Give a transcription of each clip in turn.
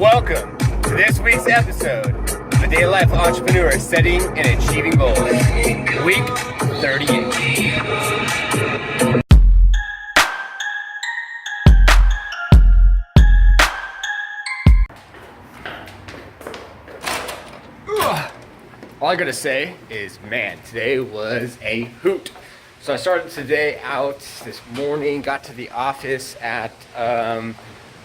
Welcome to this week's episode of the Day Life Entrepreneur Setting and Achieving Goals, week 38. All I gotta say is, man, today was a hoot. So I started today out this morning, got to the office at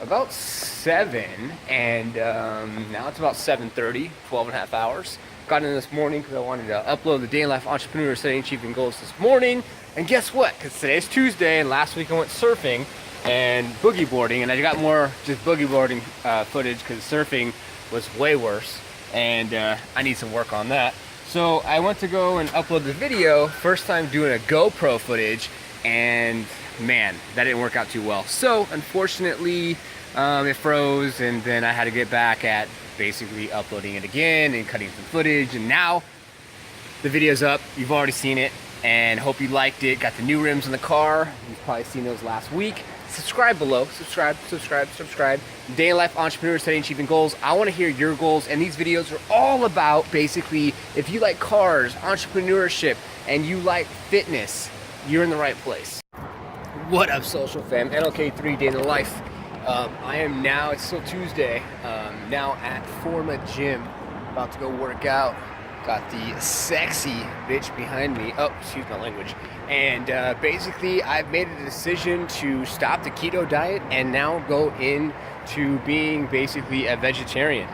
about 7, and now it's about 7:30, 12 and a half hours. Got in this morning because I wanted to upload the Day in Life Entrepreneur Setting and Achieving Goals this morning. And guess what? Because today's Tuesday, and last week I went surfing and boogie boarding, and I got more just boogie boarding footage because surfing was way worse, and I need some work on that. So I went to go and upload the video, first time doing a GoPro footage, and man, that didn't work out too well. So unfortunately, it froze, and then I had to get back at basically uploading it again and cutting some footage, and now the video's up. You've already seen it, and hope you liked it. Got the new rims in the car. You've probably seen those last week. Subscribe below. Subscribe. Day in Life Entrepreneur Setting and Achieving Goals. I want to hear your goals, and these videos are all about basically if you like cars, entrepreneurship, and you like fitness, you're in the right place. What up, social fam? NLK3 Day in the Life. I am now, it's still Tuesday, now at Forma Gym, about to go work out. Got the sexy bitch behind me. Oh, excuse my language. And basically, I've made a decision to stop the keto diet and now go into being basically a vegetarian.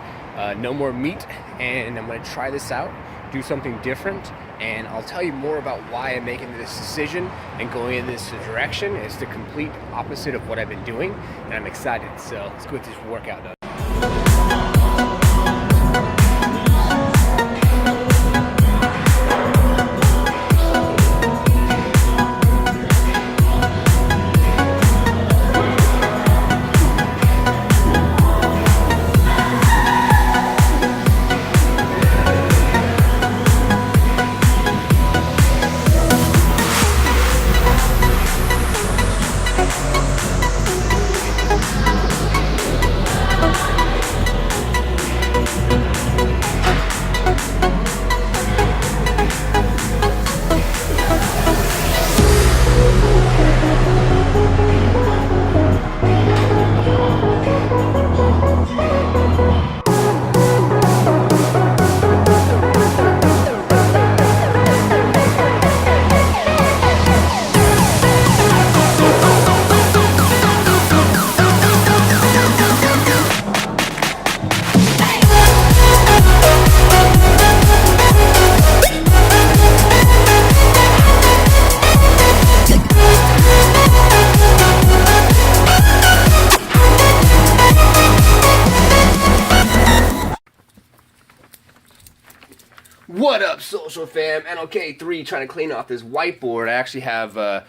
No more meat, and I'm gonna try this out, do something different, and I'll tell you more about why I'm making this decision and going in this direction. It's the complete opposite of what I've been doing, and I'm excited. So let's go get this workout done. What up, social fam? NLK3 trying to clean off this whiteboard. I actually have,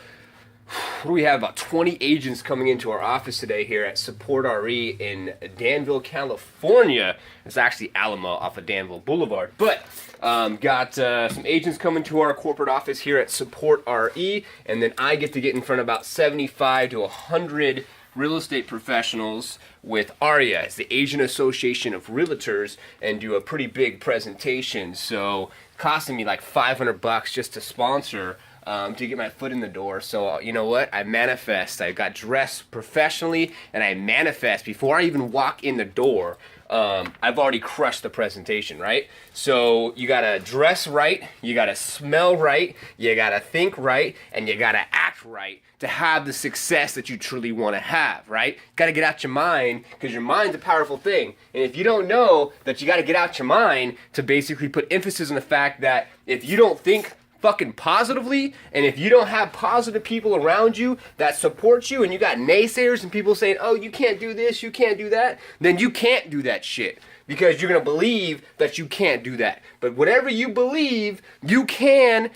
we have about 20 agents coming into our office today here at Support RE in Danville, California. It's actually Alamo off of Danville Boulevard. But got some agents coming to our corporate office here at Support RE, and then I get to get in front of about 75 to 100 real estate professionals with ARIA, it's the Asian Association of Realtors, and do a pretty big presentation. So costing me like $500 just to sponsor to get my foot in the door. So you know what? I manifest. I got dressed professionally, and I manifest before I even walk in the door. I've already crushed the presentation, right? So you gotta dress right, you gotta smell right, you gotta think right, and you gotta act right to have the success that you truly want to have, right? Gotta get out your mind, because your mind's a powerful thing. And if you don't know that you gotta get out your mind to basically put emphasis on the fact that if you don't think fucking positively, and if you don't have positive people around you that support you, and you got naysayers and people saying, oh, you can't do this, you can't do that, then you can't do that shit, because you're gonna believe that you can't do that. But whatever you believe, you can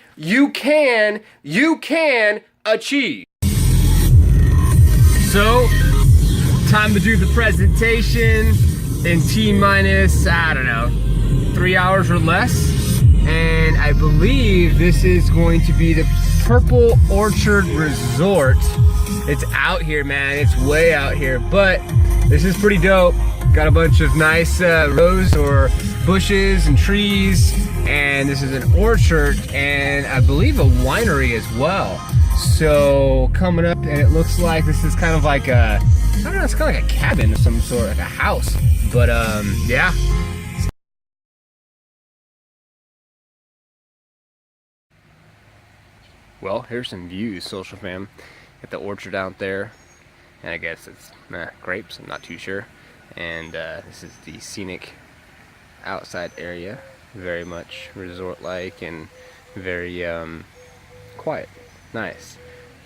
achieve. So, time to do the presentation in T-minus, I don't know, 3 hours or less. And I believe this is going to be the Purple Orchard Resort. It's out here, man. It's way out here. But This is pretty dope. Got a bunch of nice rows or bushes and trees, and this is an orchard and I believe a winery as well. So coming up, and it looks like this is kind of like a, I don't know, it's kind of like a cabin of some sort, like a house. But yeah. Well, here's some views, social fam. Got the orchard out there, and I guess it's grapes, I'm not too sure. And this is the scenic outside area, very much resort-like and very quiet, nice.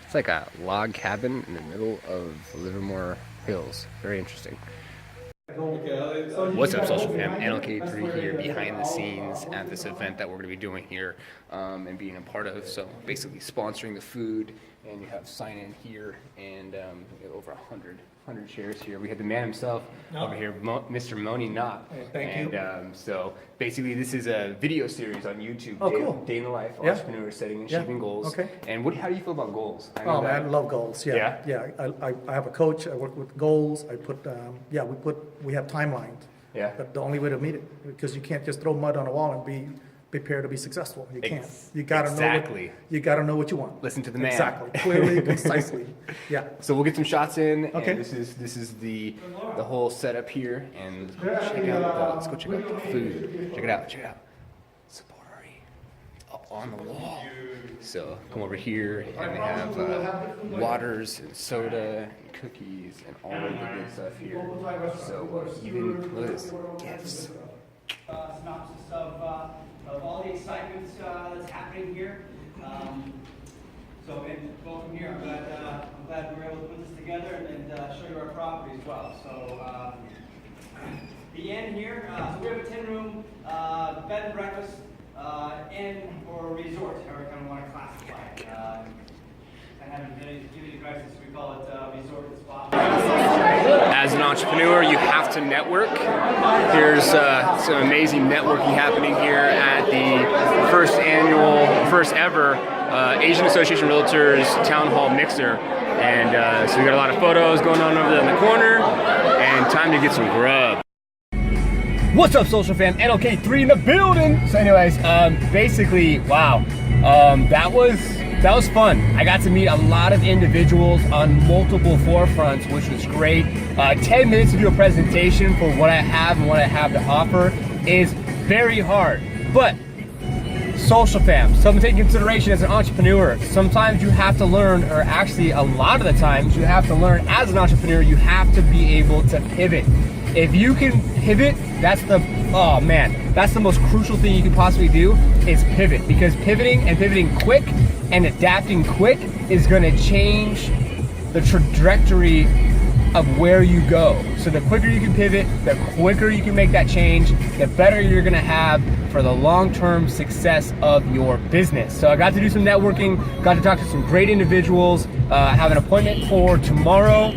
It's like a log cabin in the middle of Livermore Hills, very interesting. What's up, social fam? NLK3 here behind the scenes at this event that we're going to be doing here and being a part of. So basically sponsoring the food, and you have sign in here, and we have over 100 chairs here. We have the man himself over here, Mr. Moni Knott. Thank you. And so basically this is a video series on YouTube. Oh, cool. Day in the life, Yeah. entrepreneur setting and achieving goals. Okay. And how do you feel about goals? Oh man, I love goals. Yeah. Yeah? I have a coach. I work with goals. I put we have timelines. Yeah. But the only way to meet it, because you can't just throw mud on a wall and be prepared to be successful. You can't. You gotta exactly. you gotta know what you want. Listen to the man. Exactly. Clearly, concisely. Yeah. So we'll get some shots in. Okay. And this is the whole setup here, and let's go check out the food. Check it out. Sapporo up on the wall. So come over here, and they have waters and soda and cookies and all of the good stuff here. So even look at this, gifts. Synopsis of all the excitement that's happening here. And welcome here. I'm glad we were able to put this together and show you our property as well. So the inn here. So we have a 10-room bed and breakfast inn or resort, however you kind of want to classify it. I haven't given you guys this. We call it resort and spa. As an entrepreneur, you have to network. There's some amazing networking happening here at the first ever Asian Association Realtors Town Hall Mixer. And so we got a lot of photos going on over there in the corner, and time to get some grub. What's up, social fam? NLK3 in the building. So anyways, basically, wow, that was fun. I got to meet a lot of individuals on multiple forefronts, which was great. 10 minutes to do a presentation for what I have and what I have to offer is very hard. But social fam, something to take into consideration as an entrepreneur. Sometimes you have to learn, or actually a lot of the times you have to learn as an entrepreneur, you have to be able to pivot. If you can pivot, that's the most crucial thing you can possibly do is pivot, because pivoting quick and adapting quick is going to change the trajectory of where you go. So the quicker you can pivot, the quicker you can make that change, the better you're going to have for the long-term success of your business. So I got to do some networking, got to talk to some great individuals, have an appointment for tomorrow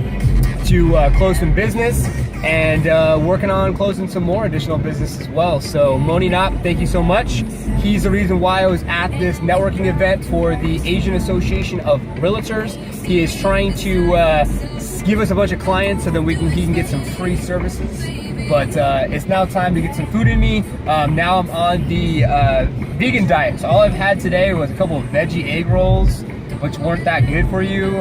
to close some business, and working on closing some more additional business as well. So Moni Knott, thank you so much. He's the reason why I was at this networking event for the Asian Association of Realtors. He is trying to give us a bunch of clients so that he can get some free services. But it's now time to get some food in me. Now I'm on the vegan diet. So all I've had today was a couple of veggie egg rolls, which weren't that good for you.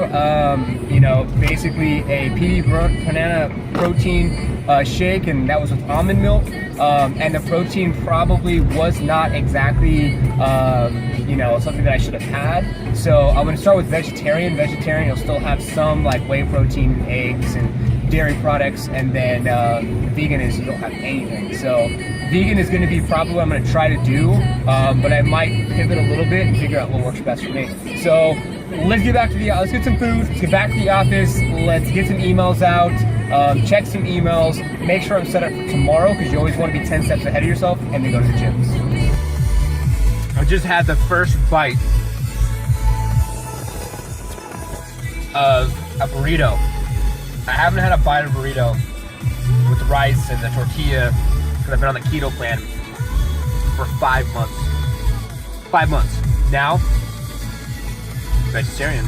Basically a PD banana protein shake, and that was with almond milk. And the protein probably was not exactly, something that I should have had. So I'm gonna start with vegetarian. Vegetarian, you'll still have some like whey protein, eggs, and dairy products, and then vegan is you don't have anything. So vegan is gonna be probably what I'm gonna try to do, but I might pivot a little bit and figure out what works best for me. So let's get some food, let's get back to the office, let's get some emails out, check some emails, make sure I'm set up for tomorrow, because you always want to be 10 steps ahead of yourself, and then go to the gym. I just had the first bite of a burrito. I haven't had a bite of burrito with the rice and the tortilla, because I've been on the keto plan for 5 months. 5 months. Now, vegetarian.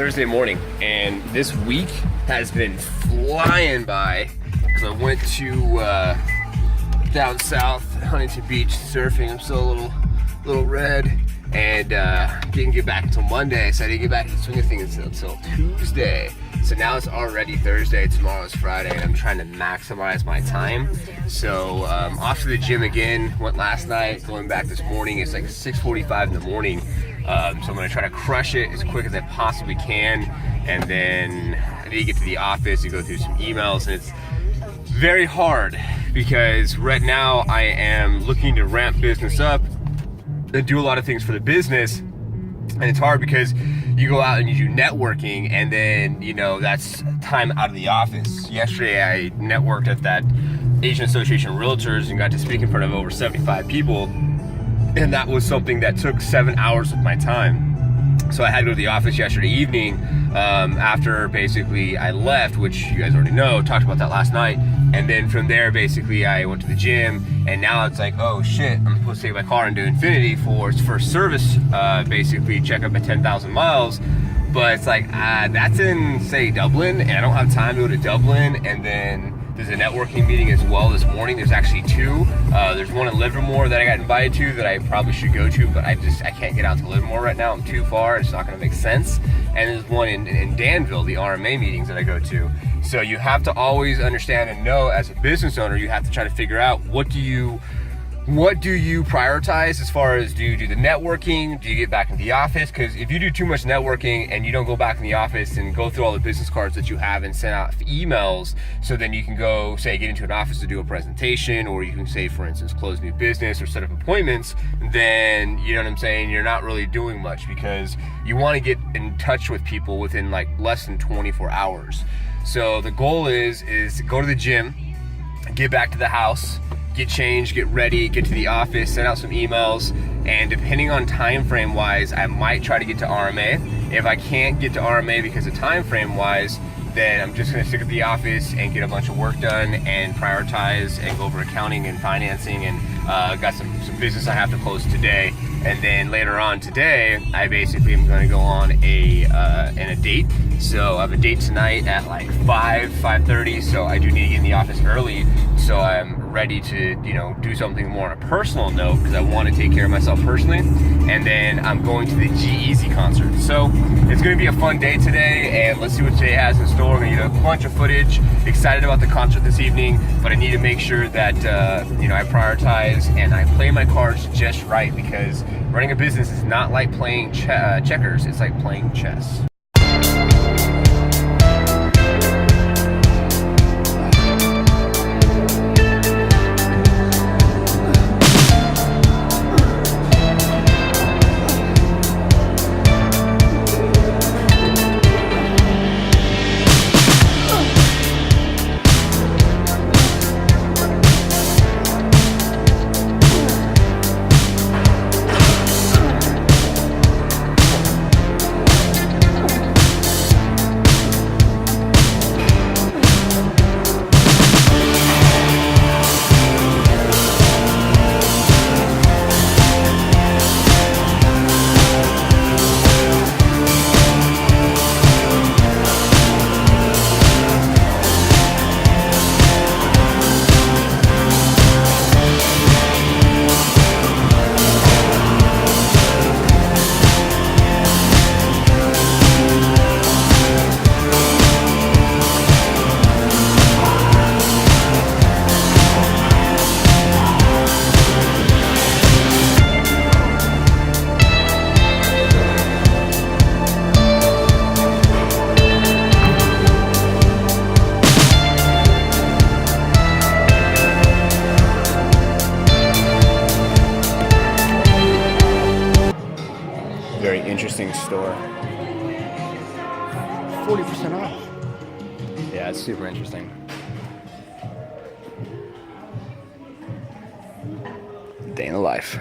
Thursday morning, and this week has been flying by because I went to down south, Huntington Beach, surfing. I'm still a little red, and didn't get back until Monday, so I didn't get back to the swing of things until Tuesday. So now it's already Thursday, tomorrow's Friday, and I'm trying to maximize my time. So off to the gym again, went last night, going back this morning. It's like 6:45 in the morning. So I'm gonna try to crush it as quick as I possibly can. And then I need to get to the office and go through some emails, and it's very hard because right now I am looking to ramp business up and do a lot of things for the business. And it's hard because you go out and you do networking, and then, you know, that's time out of the office. Yesterday I networked at that Asian Association of Realtors and got to speak in front of over 75 people. And that was something that took 7 hours of my time. So I had to go to the office yesterday evening after basically I left, which you guys already know, talked about that last night. And then from there, basically I went to the gym, and now it's like, oh shit, I'm supposed to take my car and do Infinity for its first service, basically check up at 10,000 miles. But it's like, that's in, say, Dublin, and I don't have time to go to Dublin. And then there's a networking meeting as well this morning. There's actually two. There's one in Livermore that I got invited to that I probably should go to, but I can't get out to Livermore right now. I'm too far. It's not gonna make sense. And there's one in Danville, the RMA meetings that I go to. So you have to always understand and know, as a business owner, you have to try to figure out what do you prioritize as far as, do you do the networking? Do you get back in the office? Because if you do too much networking and you don't go back in the office and go through all the business cards that you have and send out emails, so then you can go, say, get into an office to do a presentation, or you can say, for instance, close new business or set up appointments, then, you know what I'm saying, you're not really doing much, because you want to get in touch with people within like less than 24 hours. So the goal is go to the gym, get back to the house, get changed, get ready, get to the office, send out some emails, and depending on time frame wise, I might try to get to RMA. If I can't get to RMA because of time frame wise, then I'm just gonna stick at the office and get a bunch of work done and prioritize and go over accounting and financing, and got some business I have to close today. And then later on today, I basically am gonna go on a date. So I have a date tonight at like 5:30, so I do need to get in the office early, so I'm ready to, you know, do something more on a personal note, because I want to take care of myself personally. And then I'm going to the G-Eazy concert. So it's going to be a fun day today, and let's see what today has in store. We're going to get a bunch of footage. Excited about the concert this evening, but I need to make sure that, you know, I prioritize and I play my cards just right, because running a business is not like playing checkers. It's like playing chess. Very interesting store. 40% off. Yeah, it's super interesting. Day in the life.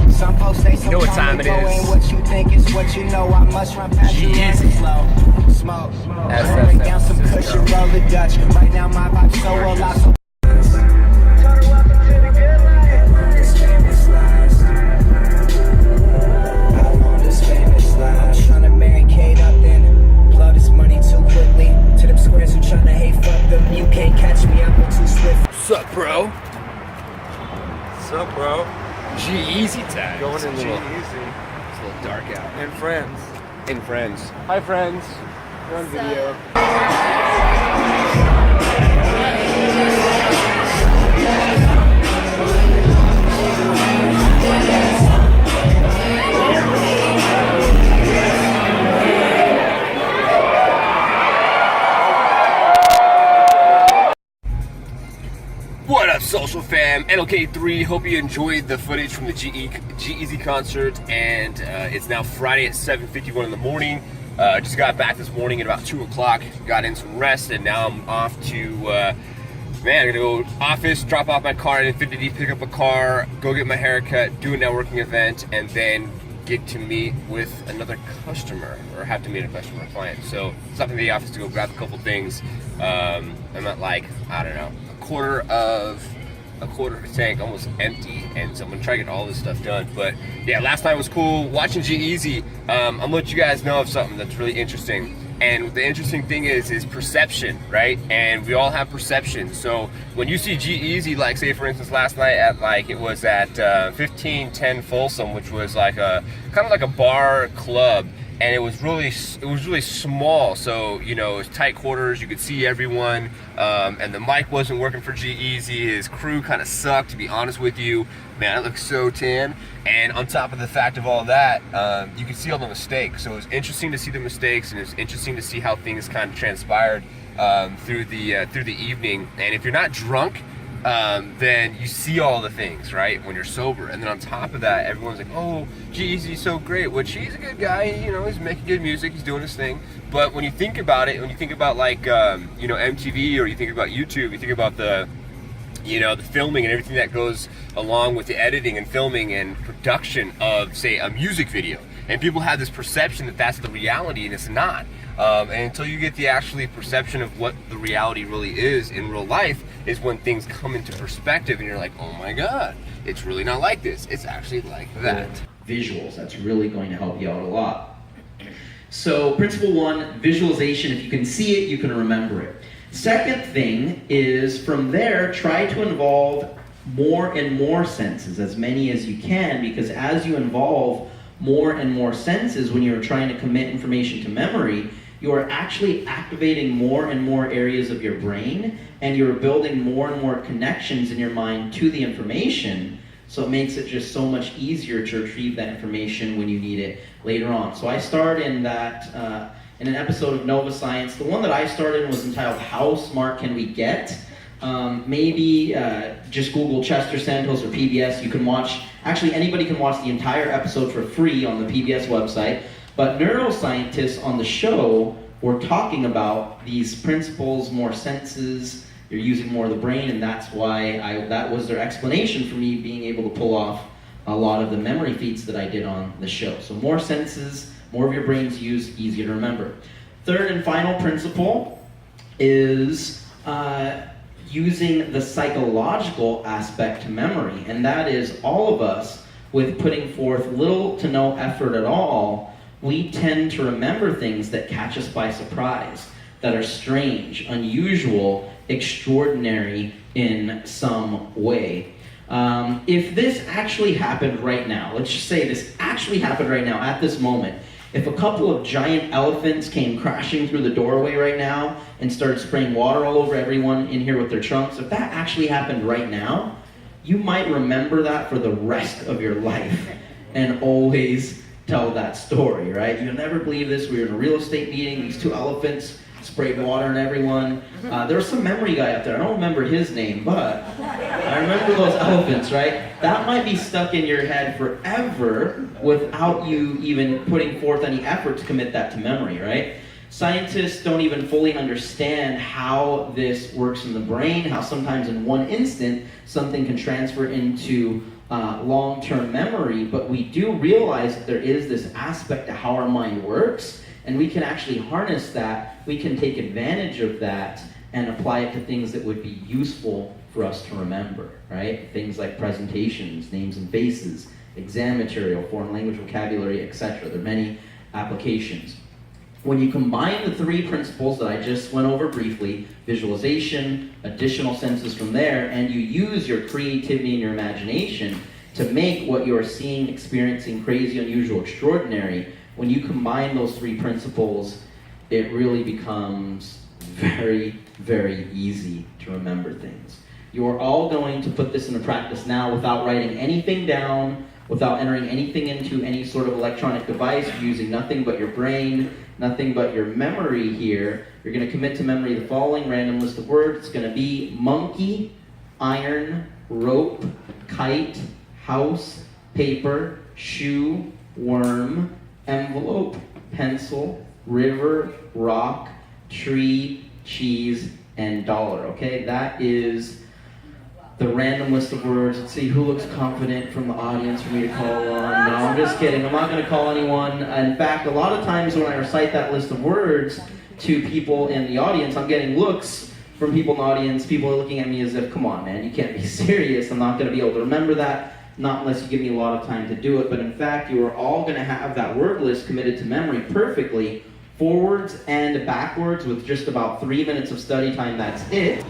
Some folks say You know what time it is. What you think is what you know. I must run past you and slow. Smoke. Break down some cushion, roll the Dutch. Right now my vibe's so alive. up, bro? G-Eazy time. Going to It's a little G-Eazy. dark out. And friends. And friends. Hi, friends. You're on video. What up, social fam? NLK3. Hope you enjoyed the footage from the G-Eazy concert, and it's now Friday at 7:51 in the morning. Just got back this morning at about 2 o'clock, got in some rest, and now I'm off to, man, I'm gonna go office, drop off my car at Infinity, pick up a car, go get my hair cut, do a networking event, and then get to meet with another customer, or have to meet a customer or client. So stop in the office to go grab a couple things. I'm at like, I don't know, a quarter of a tank, almost empty, and so I'm gonna try to get all this stuff done. But yeah, last night was cool watching G-Eazy. I'm gonna let you guys know of something that's really interesting. And the interesting thing is perception, right? And we all have perception. So when you see G-Eazy, like say for instance last night at like, it was at 1510 Folsom, which was like a kind of like a bar club, and it was really small. So you know, it was tight quarters, you could see everyone, and the mic wasn't working for G-Eazy. His crew kind of sucked, to be honest with you. Man, it looked so tan. And on top of the fact of all that, you could see all the mistakes. So it was interesting to see the mistakes, and it was interesting to see how things kind of transpired through the evening. And if you're not drunk, then you see all the things, right, when you're sober. And then on top of that, everyone's like, oh, G-Eazy's so great, which he's a good guy, you know, he's making good music, he's doing his thing. But when you think about it, when you think about like, you know, MTV, or you think about YouTube, you think about the, you know, the filming and everything that goes along with the editing and filming and production of, say, a music video. And people have this perception that that's the reality, and it's not. And until you get the actually perception of what the reality really is in real life, is when things come into perspective and you're like, oh my God, it's really not like this. It's actually like that. Visuals, that's really going to help you out a lot. So principle one, visualization. If you can see it, you can remember it. Second thing is, from there, try to involve more and more senses, as many as you can, because as you involve more and more senses when you're trying to commit information to memory, you are actually activating more and more areas of your brain, and you're building more and more connections in your mind to the information, so it makes it just so much easier to retrieve that information when you need it later on. So I starred in that, in an episode of Nova Science. The one that I starred in was entitled How Smart Can We Get? Maybe just Google Chester Santos or PBS. You can watch, actually anybody can watch the entire episode for free on the PBS website. But neuroscientists on the show were talking about these principles, more senses, you're using more of the brain, and that's why that was their explanation for me being able to pull off a lot of the memory feats that I did on the show. So more senses, more of your brain's used, easier to remember. Third and final principle is using the psychological aspect to memory, and that is all of us, with putting forth little to no effort at all, we tend to remember things that catch us by surprise, that are strange, unusual, extraordinary in some way. If this actually happened right now, let's just say this actually happened right now, at this moment, if a couple of giant elephants came crashing through the doorway right now and started spraying water all over everyone in here with their trunks, if that actually happened right now, you might remember that for the rest of your life and always tell that story, right? You'll never believe this. We were in a real estate meeting, these two elephants sprayed water on everyone. There was some memory guy up there. I don't remember his name, but I remember those elephants, right? That might be stuck in your head forever without you even putting forth any effort to commit that to memory, right? Scientists don't even fully understand how this works in the brain, how sometimes in one instant something can transfer into long-term memory, but we do realize that there is this aspect to how our mind works, and we can actually harness that. We can take advantage of that and apply it to things that would be useful for us to remember, right? Things like presentations, names and faces, exam material, foreign language vocabulary, etc. There are many applications. When you combine the three principles that I just went over briefly, visualization, additional senses from there, and you use your creativity and your imagination to make what you're seeing, experiencing, crazy, unusual, extraordinary, when you combine those three principles, it really becomes very, very easy to remember things. You are all going to put this into practice now without writing anything down, without entering anything into any sort of electronic device, using nothing but your brain, nothing but your memory here. You're going to commit to memory the following random list of words. It's going to be monkey, iron, rope, kite, house, paper, shoe, worm, envelope, pencil, river, rock, tree, cheese, and dollar. Okay, that is the random list of words. Let's see who looks confident from the audience for me to call on. No, I'm just kidding. I'm not going to call anyone. In fact, a lot of times when I recite that list of words to people in the audience, I'm getting looks from people in the audience. People are looking at me as if, come on, man, you can't be serious. I'm not going to be able to remember that, not unless you give me a lot of time to do it. But in fact, you are all going to have that word list committed to memory perfectly, forwards and backwards, with just about 3 minutes of study time. That's it.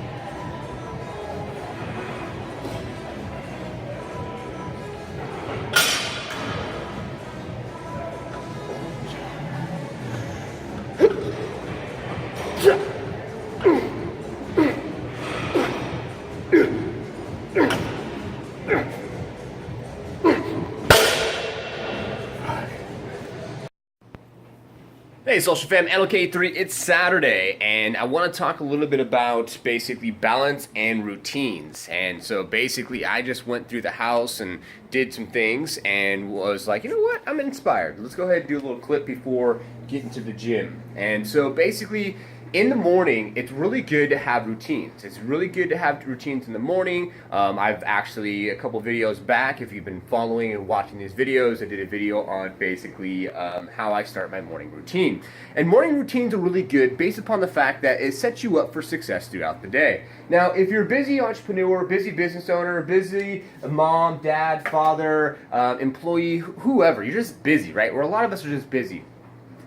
Hey Social Fam, LK3, it's Saturday, and I want to talk a little bit about basically balance and routines. And so basically I just went through the house and did some things and was like, you know what, I'm inspired. Let's go ahead and do a little clip before getting to the gym. And so basically in the morning, it's really good to have routines. It's really good to have routines in the morning. I've actually, a couple videos back, if you've been following and watching these videos, I did a video on basically how I start my morning routine. And morning routines are really good based upon the fact that it sets you up for success throughout the day. Now, if you're a busy entrepreneur, busy business owner, busy mom, dad, father, employee, whoever, you're just busy, right? Or a lot of us are just busy.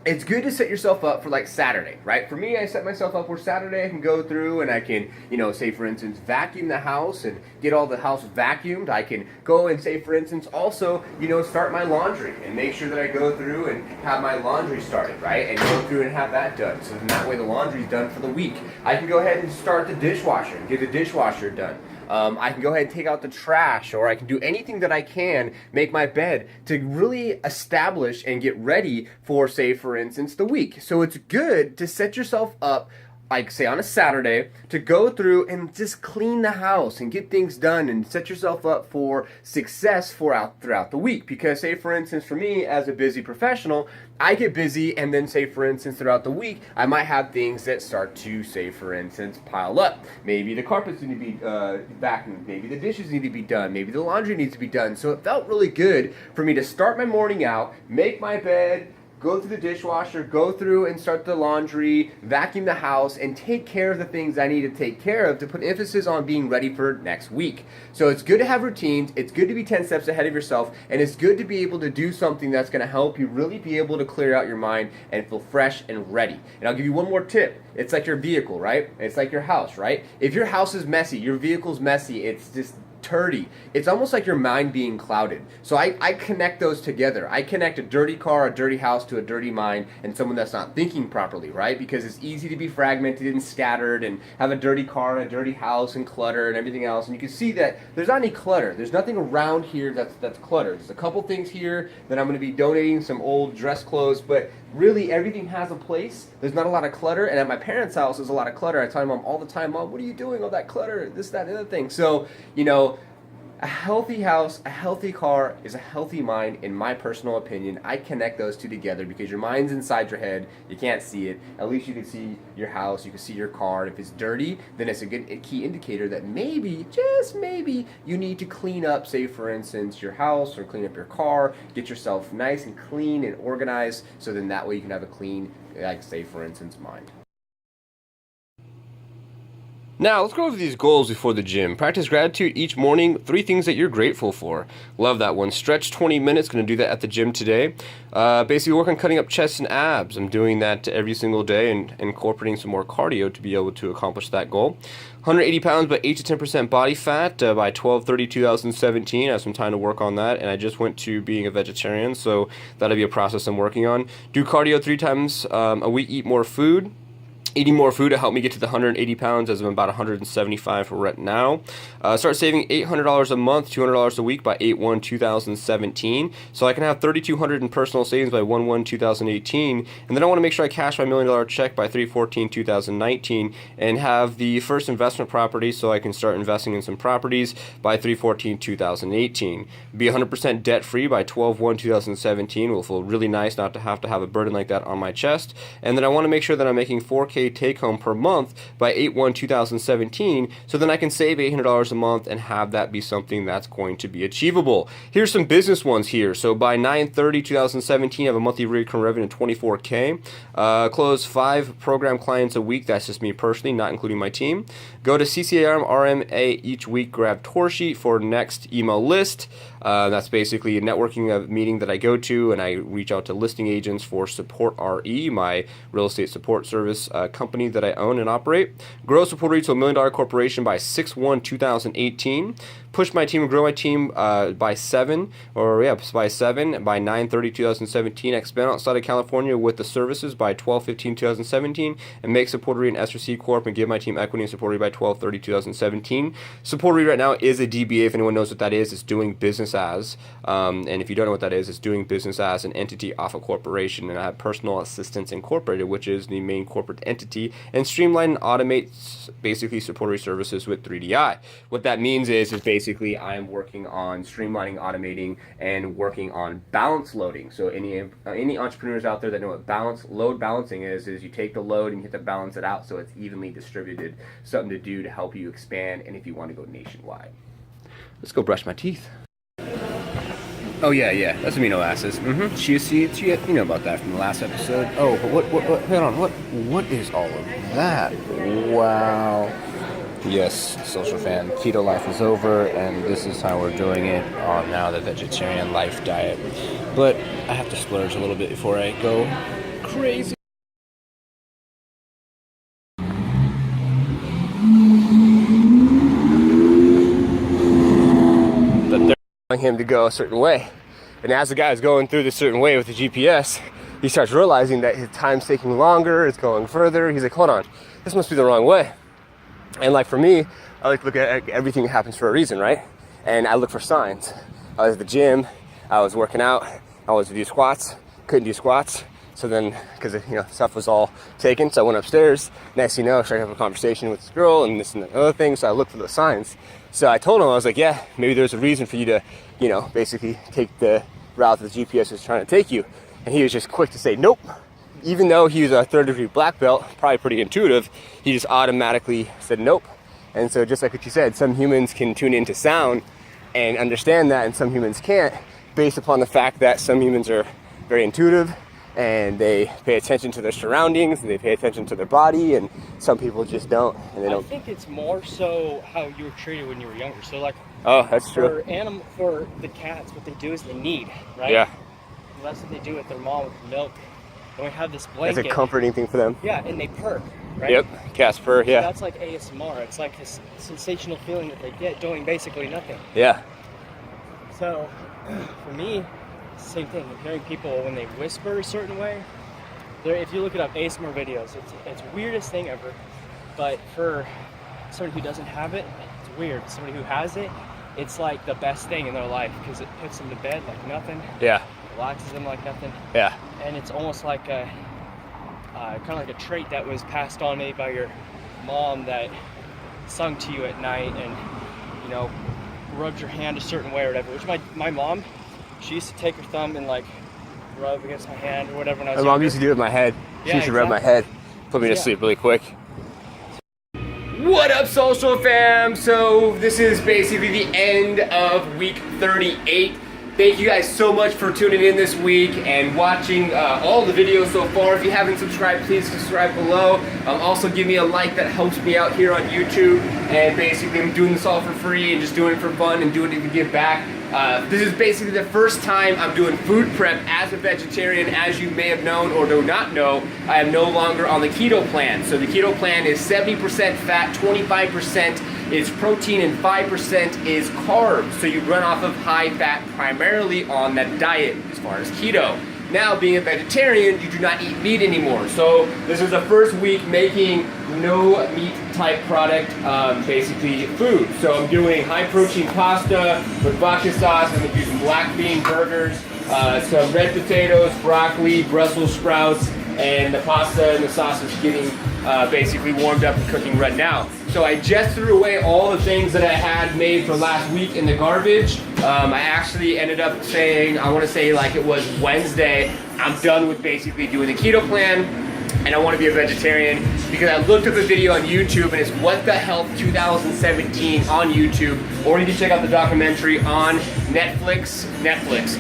It's good to set yourself up for like Saturday, right? For me, I set myself up where Saturday I can go through and I can, say for instance, vacuum the house and get all the house vacuumed. I can go and say for instance, also, start my laundry and make sure that I go through and have my laundry started, right? And go through and have that done. So then that way the laundry's done for the week. I can go ahead and start the dishwasher and get the dishwasher done. I can go ahead and take out the trash, or I can do anything that I can, make my bed, to really establish and get ready for, say, for instance, the week. So it's good to set yourself up, like say on a Saturday, to go through and just clean the house and get things done and set yourself up for success throughout the week. Because say for instance for me as a busy professional, I get busy and then say for instance throughout the week I might have things that start to say for instance pile up. Maybe the carpets need to be vacuumed, maybe the dishes need to be done, maybe the laundry needs to be done. So it felt really good for me to start my morning out, make my bed, go through the dishwasher, go through and start the laundry, vacuum the house, and take care of the things I need to take care of to put emphasis on being ready for next week. So it's good to have routines, it's good to be 10 steps ahead of yourself, and it's good to be able to do something that's going to help you really be able to clear out your mind and feel fresh and ready. And I'll give you one more tip. It's like your vehicle, right? It's like your house, right? If your house is messy, your vehicle's messy, it's just turdy. It's almost like your mind being clouded. So I connect those together. I connect a dirty car, a dirty house to a dirty mind and someone that's not thinking properly, right? Because it's easy to be fragmented and scattered and have a dirty car and a dirty house and clutter and everything else. And you can see that there's not any clutter. There's nothing around here that's cluttered. There's a couple things here that I'm going to be donating, some old dress clothes, but really everything has a place. There's not a lot of clutter. And at my parents' house, there's a lot of clutter. I tell my mom all the time, Mom, what are you doing? All that clutter, this, that, and the other thing. So, a healthy house, a healthy car is a healthy mind, in my personal opinion. I connect those two together because your mind's inside your head. You can't see it. At least you can see your house, you can see your car. And if it's dirty, then it's a good key indicator that maybe, just maybe, you need to clean up, say for instance, your house or clean up your car, get yourself nice and clean and organized, so then that way you can have a clean, like say for instance, mind. Now, let's go over these goals before the gym. Practice gratitude each morning. 3 things that you're grateful for. Love that one. Stretch 20 minutes. Going to do that at the gym today. Basically work on cutting up chest and abs. I'm doing that every single day and incorporating some more cardio to be able to accomplish that goal. 180 pounds, but 8 to 10% body fat by 12/30/2017. I have some time to work on that, and I just went to being a vegetarian, so that'll be a process I'm working on. Do cardio 3 times a week. Eat more food. Eating more food to help me get to the 180 pounds as I'm about 175 right now. Start saving $800 a month, $200 a week by 8/1/2017. So I can have $3,200 in personal savings by 1/1/2018. And then I want to make sure I cash my $1 million check by 3/14/2019 and have the first investment property so I can start investing in some properties by 3/14/2018. Be 100% debt free by 12/1/2017. Will feel really nice not to have a burden like that on my chest. And then I want to make sure that I'm making 4K take home per month by 8/1/2017, so then I can save $800 a month and have that be something that's going to be achievable. Here's some business ones here. So by 9/30/2017, I have a monthly recurring revenue of 24K. Close 5 program clients a week. That's just me personally, not including my team. Go to CCARMA each week. Grab tour sheet for next email list. That's basically a networking meeting that I go to, and I reach out to listing agents for Support RE, my real estate support service company that I own and operate. Grow Support RE to $1 million corporation by 6/1/2018. Push my team and grow my team by 7 by 9/30/2017. Expand outside of California with the services by 12/15/2017, and make Support RE an SRC Corp and give my team equity in Support RE by 12/30/2017. Support RE right now is a DBA. If anyone knows what that is, it's doing business as. And if you don't know what that is, it's doing business as an entity off a corporation. And I have Personal Assistance Incorporated, which is the main corporate entity, and streamline and automate basically Support RE services with 3DI. What that means is basically I'm working on streamlining, automating, and working on balance loading. So any entrepreneurs out there that know what load balancing is you take the load and you have to balance it out so it's evenly distributed. Something to do to help you expand, and if you want to go nationwide. Let's go brush my teeth. Oh yeah, that's amino acids. Chia seeds, you know about that from the last episode. Oh, but what? Hold on, what is all of that? Wow. Yes, social fan, keto life is over, and this is how we're doing it on now the vegetarian life diet. But I have to splurge a little bit before I go crazy. But they're telling him to go a certain way. And as the guy is going through this certain way with the GPS, he starts realizing that his time's taking longer, it's going further. He's like, hold on, this must be the wrong way. And like for me, I like to look at everything that happens for a reason, right? And I look for signs. I was at the gym, I was working out, I was to do squats, couldn't do squats. So then, because stuff was all taken, so I went upstairs. Next thing you know, I started having a conversation with this girl and this and that other thing. So I looked for those signs. So I told him, I was like, yeah, maybe there's a reason for you to, basically take the route that the GPS is trying to take you. And he was just quick to say, nope. Even though he was a 3rd-degree black belt, probably pretty intuitive, he just automatically said nope. And so just like what you said, some humans can tune into sound and understand that, and some humans can't, based upon the fact that some humans are very intuitive and they pay attention to their surroundings and they pay attention to their body, and some people just don't. And they don't. I think it's more so how you were treated when you were younger. So like, oh, that's true. For the cats, what they do is they need, right? Yeah. And that's what they do with their mom with milk. And we have this blanket. It's a comforting thing for them. Yeah, and they purr, right? Yep, cats purr, yeah. So that's like ASMR. It's like this sensational feeling that they get doing basically nothing. Yeah. So, for me, same thing. I'm hearing people when they whisper a certain way. If you look it up, ASMR videos, it's the weirdest thing ever. But for someone who doesn't have it, it's weird. Somebody who has it, it's like the best thing in their life because it puts them to bed like nothing. Yeah. Relaxes them like nothing. Yeah. And it's almost like a kind of like a trait that was passed on maybe by your mom that sung to you at night and rubbed your hand a certain way or whatever. Which my mom, she used to take her thumb and like rub against my hand or whatever when I was My mom used to do it with my head. She used to rub my head, put me to sleep really quick. What up, social fam? So this is basically the end of week 38. Thank you guys so much for tuning in this week and watching all the videos so far. If you haven't subscribed, please subscribe below. Also give me a like, that helps me out here on YouTube. And basically I'm doing this all for free and just doing it for fun and doing it to give back. This is basically the first time I'm doing food prep as a vegetarian. As you may have known or do not know, I am no longer on the keto plan. So the keto plan is 70% fat, 25% is protein, and 5% is carbs. So you run off of high fat primarily on that diet as far as keto. Now, being a vegetarian, you do not eat meat anymore. So this is the first week making no meat type product, basically food. So I'm doing high protein pasta with vodka sauce. I'm using black bean burgers, some red potatoes, broccoli, Brussels sprouts, and the pasta and the sauce is getting basically warmed up and cooking right now. So I just threw away all the things that I had made for last week in the garbage. I actually ended up saying, I want to say like it was Wednesday, I'm done with basically doing the keto plan and I want to be a vegetarian, because I looked up a video on YouTube and it's What the Health 2017 on YouTube, or you can check out the documentary on Netflix.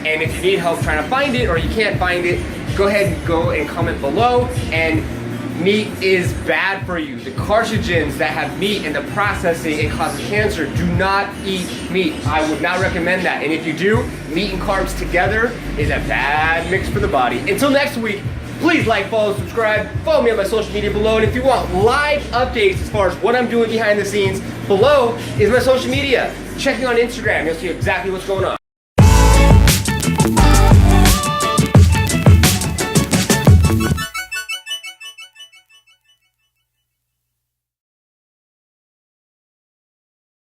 And if you need help trying to find it or you can't find it, go ahead and comment below. And meat is bad for you. The carcinogens that have meat and the processing, it causes cancer. Do not eat meat. I would not recommend that. And if you do, meat and carbs together is a bad mix for the body. Until next week, please like, follow, subscribe. Follow me on my social media below. And if you want live updates as far as what I'm doing behind the scenes, below is my social media. Check me on Instagram. You'll see exactly what's going on.